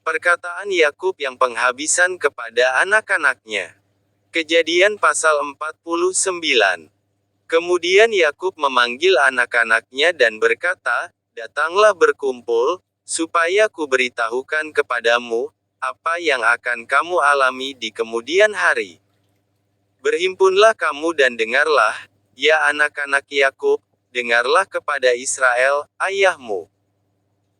Perkataan Yakub yang penghabisan kepada anak-anaknya. Kejadian pasal 49. Kemudian Yakub memanggil anak-anaknya dan berkata, "Datanglah berkumpul, supaya kuberitahukan kepadamu, apa yang akan kamu alami di kemudian hari. Berhimpunlah kamu dan dengarlah, ya anak-anak Yakub, dengarlah kepada Israel, ayahmu.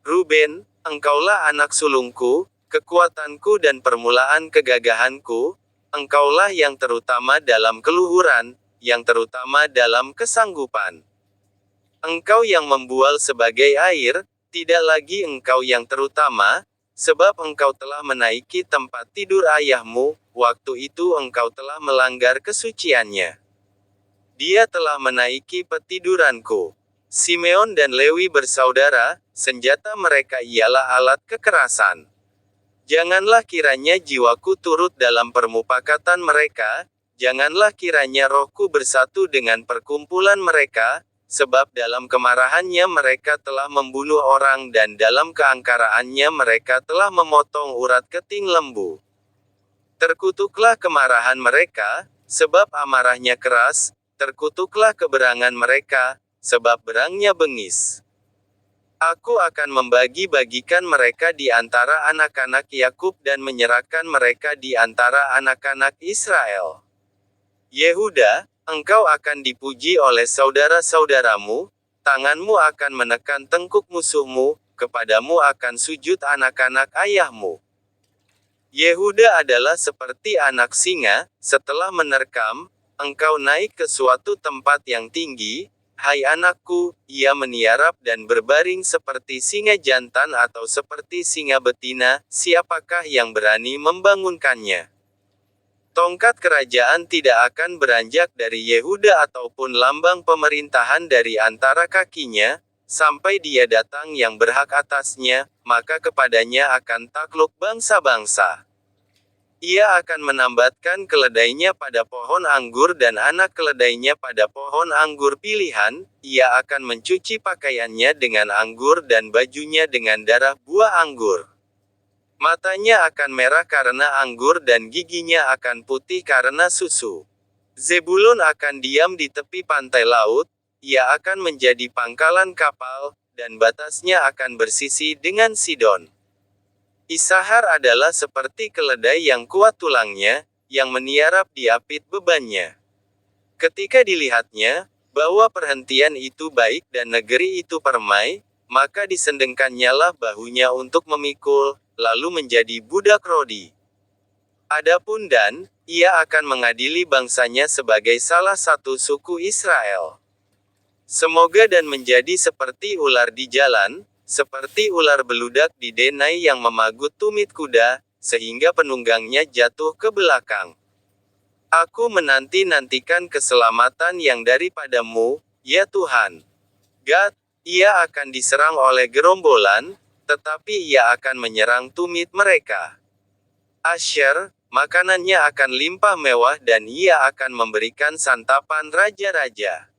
Ruben, engkaulah anak sulungku, kekuatanku dan permulaan kegagahanku, engkaulah yang terutama dalam keluhuran, yang terutama dalam kesanggupan. Engkau yang membual sebagai air, tidak lagi engkau yang terutama, sebab engkau telah menaiki tempat tidur ayahmu, waktu itu engkau telah melanggar kesuciannya. Dia telah menaiki petiduranku." Simeon dan Lewi bersaudara, senjata mereka ialah alat kekerasan. Janganlah kiranya jiwaku turut dalam permupakatan mereka, janganlah kiranya rohku bersatu dengan perkumpulan mereka, sebab dalam kemarahannya mereka telah membunuh orang dan dalam keangkaraannya mereka telah memotong urat keting lembu. Terkutuklah kemarahan mereka, sebab amarahnya keras, terkutuklah keberangan mereka, sebab berangnya bengis. Aku akan membagi-bagikan mereka di antara anak-anak Yakub dan menyerahkan mereka di antara anak-anak Israel. Yehuda, engkau akan dipuji oleh saudara-saudaramu, tanganmu akan menekan tengkuk musuhmu, kepadamu akan sujud anak-anak ayahmu. Yehuda adalah seperti anak singa, setelah menerkam, engkau naik ke suatu tempat yang tinggi, hai anakku, ia meniarap dan berbaring seperti singa jantan atau seperti singa betina, siapakah yang berani membangunkannya? Tongkat kerajaan tidak akan beranjak dari Yehuda ataupun lambang pemerintahan dari antara kakinya, sampai dia datang yang berhak atasnya, maka kepadanya akan takluk bangsa-bangsa. Ia akan menambatkan keledainya pada pohon anggur dan anak keledainya pada pohon anggur pilihan, ia akan mencuci pakaiannya dengan anggur dan bajunya dengan darah buah anggur. Matanya akan merah karena anggur dan giginya akan putih karena susu. Zebulun akan diam di tepi pantai laut, ia akan menjadi pangkalan kapal, dan batasnya akan bersisi dengan Sidon. Isahar adalah seperti keledai yang kuat tulangnya, yang meniarap di apit bebannya. Ketika dilihatnya, bahwa perhentian itu baik dan negeri itu permai, maka disendengkannyalah bahunya untuk memikul, lalu menjadi budak rodi. Adapun Dan, ia akan mengadili bangsanya sebagai salah satu suku Israel. Semoga Dan menjadi seperti ular di jalan, seperti ular beludak di denai yang memagut tumit kuda, sehingga penunggangnya jatuh ke belakang. Aku menanti-nantikan keselamatan yang daripadamu, ya Tuhan. Gad, ia akan diserang oleh gerombolan, tetapi ia akan menyerang tumit mereka. Asher, makanannya akan limpah mewah dan ia akan memberikan santapan raja-raja.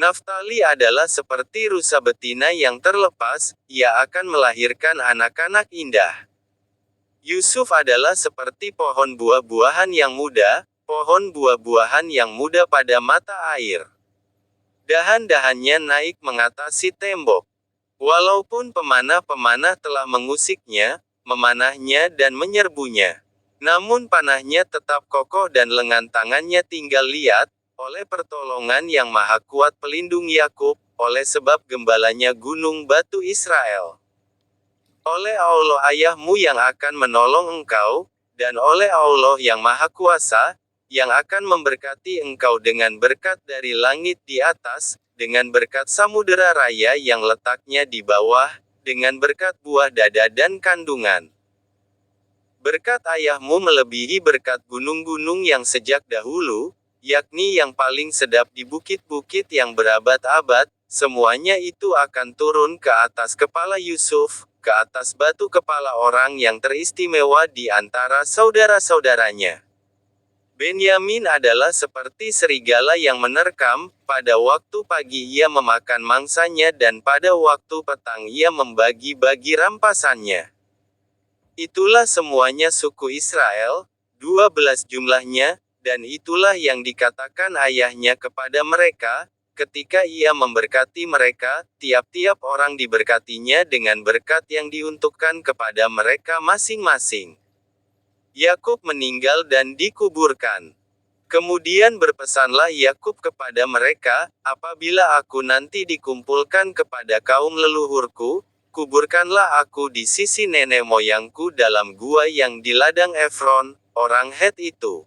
Naftali adalah seperti rusa betina yang terlepas, ia akan melahirkan anak-anak indah. Yusuf adalah seperti pohon buah-buahan yang muda, pohon buah-buahan yang muda pada mata air. Dahan-dahannya naik mengatasi tembok. Walaupun pemanah-pemanah telah mengusiknya, memanahnya dan menyerbunya, namun panahnya tetap kokoh dan lengan tangannya tinggal liat, oleh pertolongan yang maha kuat pelindung Yakub, oleh sebab gembalanya gunung batu Israel. Oleh Allah ayahmu yang akan menolong engkau, dan oleh Allah yang maha kuasa, yang akan memberkati engkau dengan berkat dari langit di atas, dengan berkat samudera raya yang letaknya di bawah, dengan berkat buah dada dan kandungan. Berkat ayahmu melebihi berkat gunung-gunung yang sejak dahulu, yakni yang paling sedap di bukit-bukit yang berabad-abad, semuanya itu akan turun ke atas kepala Yusuf, ke atas batu kepala orang yang teristimewa di antara saudara-saudaranya. Benyamin adalah seperti serigala yang menerkam, pada waktu pagi ia memakan mangsanya dan pada waktu petang ia membagi-bagi rampasannya. Itulah semuanya suku Israel, 12 jumlahnya, dan itulah yang dikatakan ayahnya kepada mereka, ketika ia memberkati mereka, tiap-tiap orang diberkatinya dengan berkat yang diuntukkan kepada mereka masing-masing. Yakub meninggal dan dikuburkan. Kemudian berpesanlah Yakub kepada mereka, apabila aku nanti dikumpulkan kepada kaum leluhurku, kuburkanlah aku di sisi nenek moyangku dalam gua yang di ladang Efron, orang Het itu.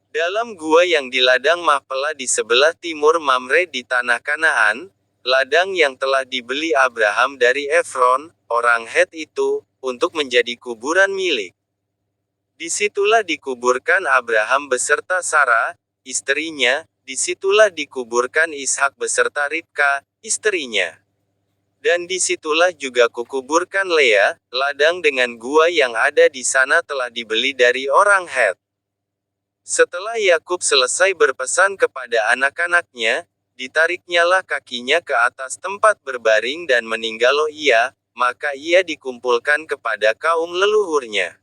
Dalam gua yang di ladang Mahpelah di sebelah timur Mamre di tanah Kanaan, ladang yang telah dibeli Abraham dari Efron, orang Het itu, untuk menjadi kuburan milik. Disitulah dikuburkan Abraham beserta Sarah, istrinya, disitulah dikuburkan Ishak beserta Ribka, istrinya. Dan disitulah juga kukuburkan Lea, ladang dengan gua yang ada di sana telah dibeli dari orang Het. Setelah Yakub selesai berpesan kepada anak-anaknya, ditariknyalah kakinya ke atas tempat berbaring dan meninggallah ia, maka ia dikumpulkan kepada kaum leluhurnya.